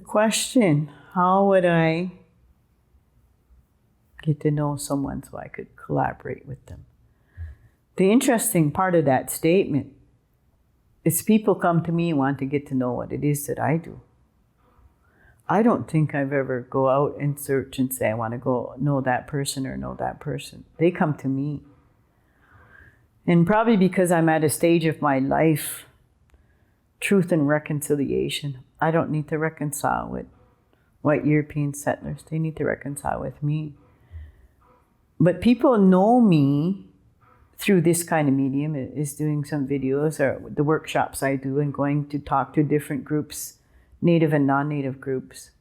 question, how would I get to know someone so I could collaborate with them? The interesting part of that statement is people come to me and want to get to know what it is that I do. I don't think I've ever go out and search and say, I want to go know that person or know that person. They come to me. And probably because I'm at a stage of my life, truth and reconciliation, I don't need to reconcile with white European settlers. They need to reconcile with me. But people know me through this kind of medium, is doing some videos or the workshops I do and going to talk to different groups, Native and non-Native groups.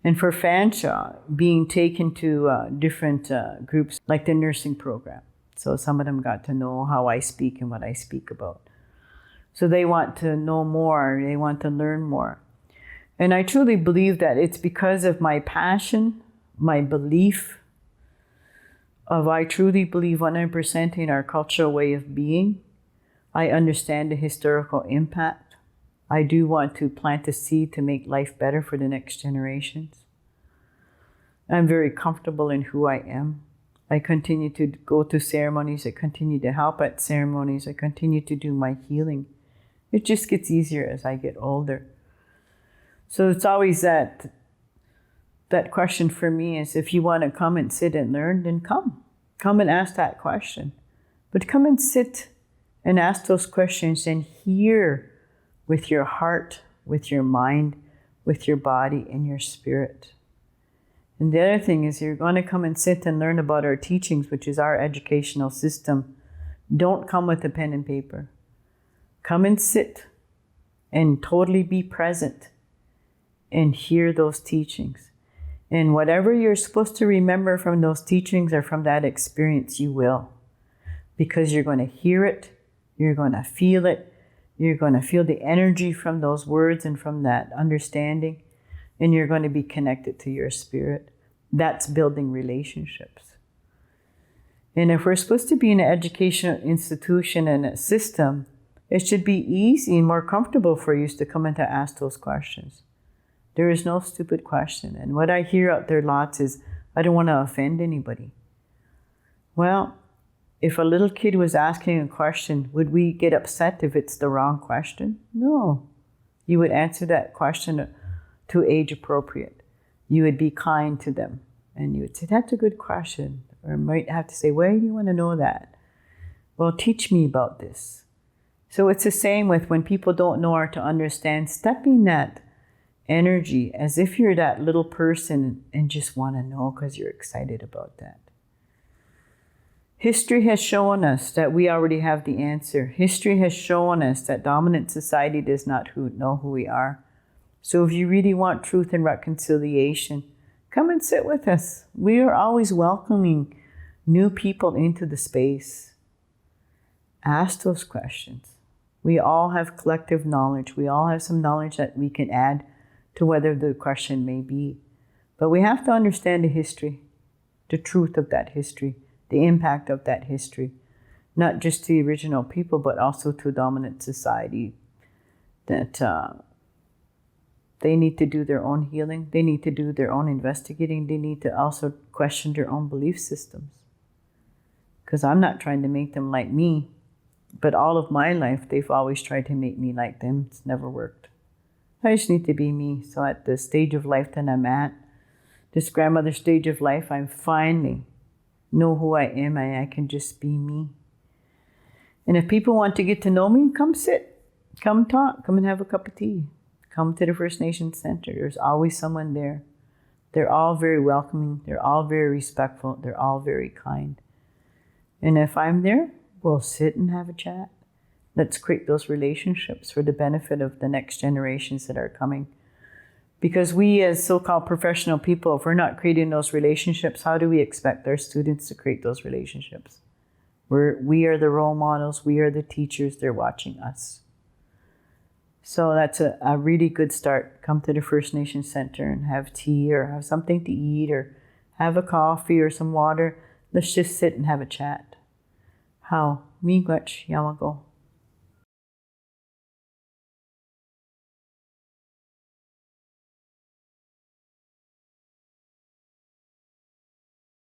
And for Fanshawe, being taken to different groups like the nursing program. So some of them got to know how I speak and what I speak about. So they want to know more, they want to learn more. And I truly believe that it's because of my passion, my belief I truly believe 100% in our cultural way of being. I understand the historical impact. I do want to plant a seed to make life better for the next generations. I'm very comfortable in who I am. I continue to go to ceremonies. I continue to help at ceremonies. I continue to do my healing. It just gets easier as I get older. So it's always that question for me is, if you want to come and sit and learn, then come. Come and ask that question. But come and sit and ask those questions and hear with your heart, with your mind, with your body and your spirit. And the other thing is, you're going to come and sit and learn about our teachings, which is our educational system. Don't come with a pen and paper. Come and sit and totally be present and hear those teachings. And whatever you're supposed to remember from those teachings or from that experience, you will. Because you're going to hear it, you're going to feel it, you're going to feel the energy from those words and from that understanding, and you're going to be connected to your spirit. That's building relationships. And if we're supposed to be in an educational institution and a system, it should be easy and more comfortable for you to come and to ask those questions. There is no stupid question. And what I hear out there lots is, I don't want to offend anybody. Well, if a little kid was asking a question, would we get upset if it's the wrong question? No. You would answer that question to age appropriate. You would be kind to them. And you would say, that's a good question. Or might have to say, why do you want to know that? Well, teach me about this. So it's the same with when people don't know or to understand, stepping that energy as if you're that little person and just want to know because you're excited about that. History has shown us that we already have the answer. History has shown us that dominant society does not know who we are. So if you really want truth and reconciliation, come and sit with us. We are always welcoming new people into the space. Ask those questions. We all have collective knowledge. We all have some knowledge that we can add to whether the question may be. But we have to understand the history, the truth of that history, the impact of that history, not just to the original people, but also to dominant society, that they need to do their own healing. They need to do their own investigating. They need to also question their own belief systems. Because I'm not trying to make them like me, but all of my life, they've always tried to make me like them. It's never worked. I just need to be me. So at the stage of life that I'm at, this grandmother stage of life, I finally know who I am and I can just be me. And if people want to get to know me, come sit, come talk, come and have a cup of tea. Come to the First Nations Center. There's always someone there. They're all very welcoming. They're all very respectful. They're all very kind. And if I'm there, we'll sit and have a chat. Let's create those relationships for the benefit of the next generations that are coming. Because we as so-called professional people, if we're not creating those relationships, how do we expect our students to create those relationships? We are the role models. We are the teachers. They're watching us. So that's a really good start. Come to the First Nations Center and have tea or have something to eat or have a coffee or some water. Let's just sit and have a chat. How? Miigwech Yamago.